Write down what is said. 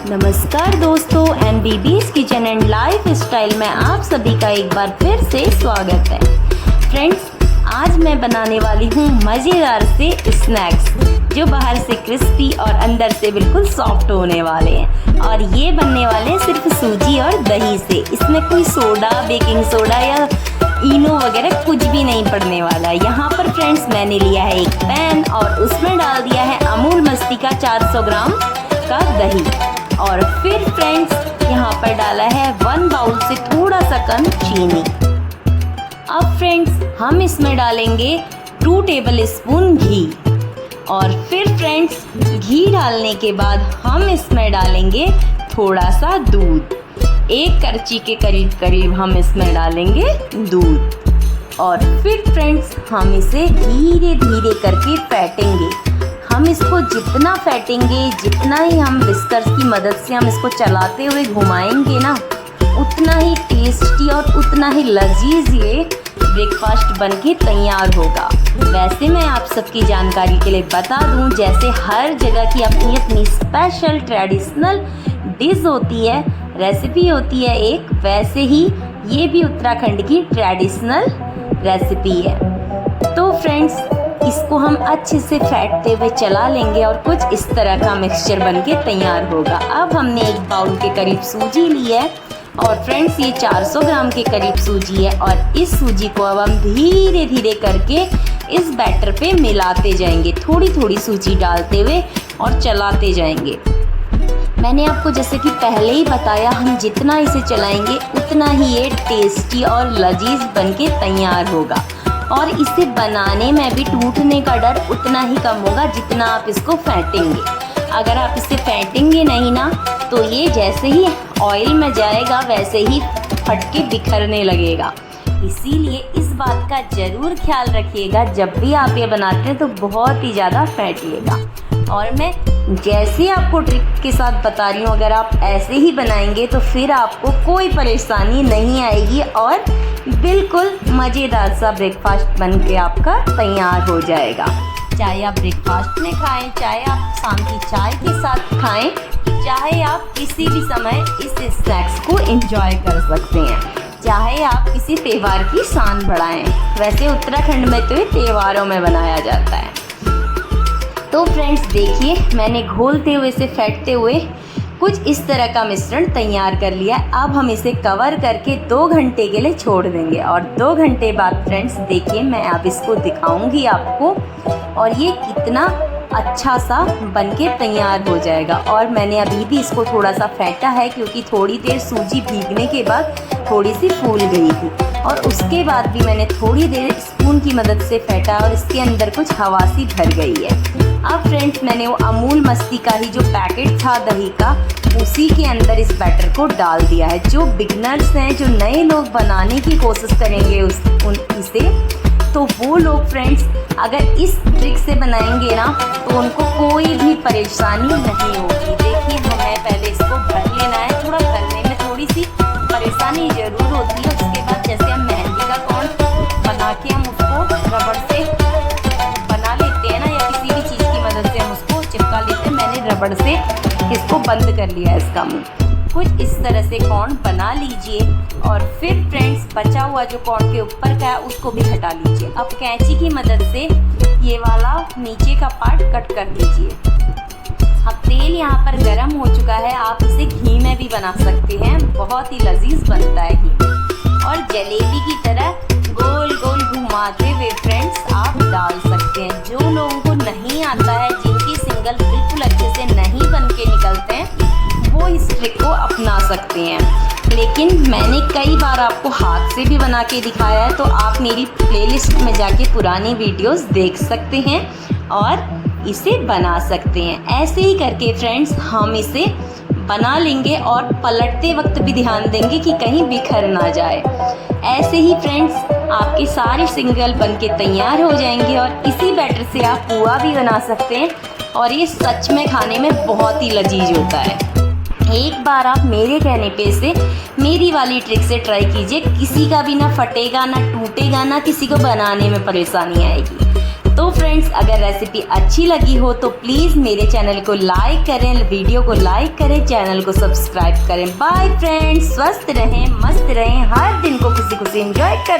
नमस्कार दोस्तों, MBB's kitchen and life style में आप सभी का एक बार फिर से स्वागत है। फ्रेंड्स, आज मैं बनाने वाली हूँ मज़ेदार से स्नैक्स जो बाहर से क्रिस्पी और अंदर से बिल्कुल सॉफ्ट होने वाले हैं। और ये बनने वाले हैं सिर्फ सूजी और दही से। इसमें कोई सोडा, बेकिंग सोडा या इनो वगैरह कुछ भी नहीं पड़ने वाला। यहाँ पर फ्रेंड्स मैंने लिया है एक पैन और उसमें डाल दिया है अमूल मस्ती का 400 ग्राम का दही। और फिर फ्रेंड्स यहाँ पर डाला है 1 बाउल से थोड़ा सा कम चीनी। अब फ्रेंड्स हम इसमें डालेंगे 2 टेबल स्पून घी। और फिर फ्रेंड्स घी डालने के बाद हम इसमें डालेंगे थोड़ा सा दूध। 1 करछी के करीब करीब हम इसमें डालेंगे दूध। और फिर फ्रेंड्स हम इसे धीरे धीरे करके फेंटेंगे। हम इसको जितना फेंटेंगे, जितना ही हम विस्कर्स की मदद से हम इसको चलाते हुए घुमाएंगे ना, उतना ही टेस्टी और उतना ही लजीज ये ब्रेकफास्ट बनके तैयार होगा। वैसे मैं आप सबकी जानकारी के लिए बता दूं, जैसे हर जगह की अपनी अपनी स्पेशल ट्रेडिशनल डिश होती है, रेसिपी होती है एक, वैसे ही ये भी उत्तराखंड की ट्रेडिशनल रेसिपी है। तो फ्रेंड्स इसको हम अच्छे से फेंटते हुए चला लेंगे और कुछ इस तरह का मिक्सचर बनके तैयार होगा। अब हमने 1 बाउल के करीब सूजी ली है और फ्रेंड्स ये 400 ग्राम के करीब सूजी है। और इस सूजी को अब हम धीरे धीरे करके इस बैटर पे मिलाते जाएंगे, थोड़ी थोड़ी सूजी डालते हुए और चलाते जाएंगे। मैंने आपको जैसे कि पहले ही बताया, हम जितना इसे चलाएंगे उतना ही ये टेस्टी और लजीज बनके तैयार होगा। और इसे बनाने में भी टूटने का डर उतना ही कम होगा जितना आप इसको फेंटेंगे। अगर आप इसे फेंटेंगे नहीं ना, तो ये जैसे ही ऑयल में जाएगा वैसे ही फट के बिखरने लगेगा। इसीलिए इस बात का ज़रूर ख्याल रखिएगा, जब भी आप ये बनाते हैं तो बहुत ही ज़्यादा फेंटिएगा। और मैं जैसे आपको ट्रिक के साथ बता रही हूँ, अगर आप ऐसे ही बनाएंगे तो फिर आपको कोई परेशानी नहीं आएगी और बिल्कुल मज़ेदार सा ब्रेकफास्ट बन के आपका तैयार हो जाएगा। चाहे आप ब्रेकफास्ट में खाएं, चाहे आप शाम की चाय के साथ खाएं, चाहे आप किसी भी समय इस स्नैक्स को एंजॉय कर सकते हैं, चाहे आप किसी त्यौहार की शान बढ़ाएं। वैसे उत्तराखंड में तो ये त्योहारों में बनाया जाता है। तो फ्रेंड्स देखिए, मैंने घोलते हुए से फेंटते हुए कुछ इस तरह का मिश्रण तैयार कर लिया। अब हम इसे कवर करके 2 घंटे के लिए छोड़ देंगे। और 2 घंटे बाद फ्रेंड्स देखिए, मैं अब इसको दिखाऊंगी आपको और ये कितना अच्छा सा बनके तैयार हो जाएगा। और मैंने अभी भी इसको थोड़ा सा फेंटा है क्योंकि थोड़ी देर सूजी भीगने के बाद थोड़ी सी फूल गई थी। और उसके बाद भी मैंने थोड़ी देर स्पून की मदद से फेंटा और इसके अंदर कुछ हवा सी भर गई है। अब फ्रेंड्स मैंने वो अमूल मस्ती का ही जो पैकेट था दही का, उसी के अंदर इस बैटर को डाल दिया है। जो बिगनर्स हैं, जो नए लोग बनाने की कोशिश करेंगे इसे, तो वो लोग फ्रेंड्स अगर इस ट्रिक से बनाएंगे ना, तो उनको कोई भी परेशानी नहीं होगी। देखिए, हमें पहले इसको भर लेना है। थोड़ा भरने में थोड़ी सी परेशानी ज़रूर होती है। उसके बाद जैसे हम मेहंदी का कोन बना के हम उसको रबड़ से बना लेते हैं ना, या किसी भी चीज़ की मदद से हम उसको चिपका लेते हैं, मैंने रबड़ से इसको बंद कर लिया है इसका मुँह। कुछ इस तरह से कॉर्न बना लीजिए और फिर फ्रेंड्स बचा हुआ जो कॉर्न के ऊपर का है उसको भी हटा लीजिए। अब कैंची की मदद से ये वाला नीचे का पार्ट कट कर दीजिए। अब तेल यहाँ पर गरम हो चुका है, आप इसे घी में भी बना सकते हैं, बहुत ही लजीज बनता है घी। और जलेबी की तरह गोल गोल घुमाते हुए फ्रेंड्स आप डाल सकते हैं। जो लोगों को नहीं आता है, जिनकी सिंगल बिल्कुल अच्छे से नहीं बन के निकलते हैं, वो इस ट्रिक को अपना सकते हैं। लेकिन मैंने कई बार आपको हाथ से भी बना के दिखाया है, तो आप मेरी प्लेलिस्ट में जाके पुरानी वीडियोस देख सकते हैं और इसे बना सकते हैं। ऐसे ही करके फ्रेंड्स हम इसे बना लेंगे और पलटते वक्त भी ध्यान देंगे कि कहीं बिखर ना जाए। ऐसे ही फ्रेंड्स आपके सारे सिंगल बनके तैयार हो जाएंगे। और इसी बैटर से आप पुआ भी बना सकते हैं और ये सच में खाने में बहुत ही लजीज होता है। एक बार आप मेरे कहने पे से मेरी वाली ट्रिक से ट्राई कीजिए, किसी का भी ना फटेगा, ना टूटेगा, ना किसी को बनाने में परेशानी आएगी। तो फ्रेंड्स, अगर रेसिपी अच्छी लगी हो तो प्लीज़ मेरे चैनल को लाइक करें, वीडियो को लाइक करें, चैनल को सब्सक्राइब करें। बाय फ्रेंड्स, स्वस्थ रहें, मस्त रहें, हर दिन को खुशी खुशी एंजॉय कर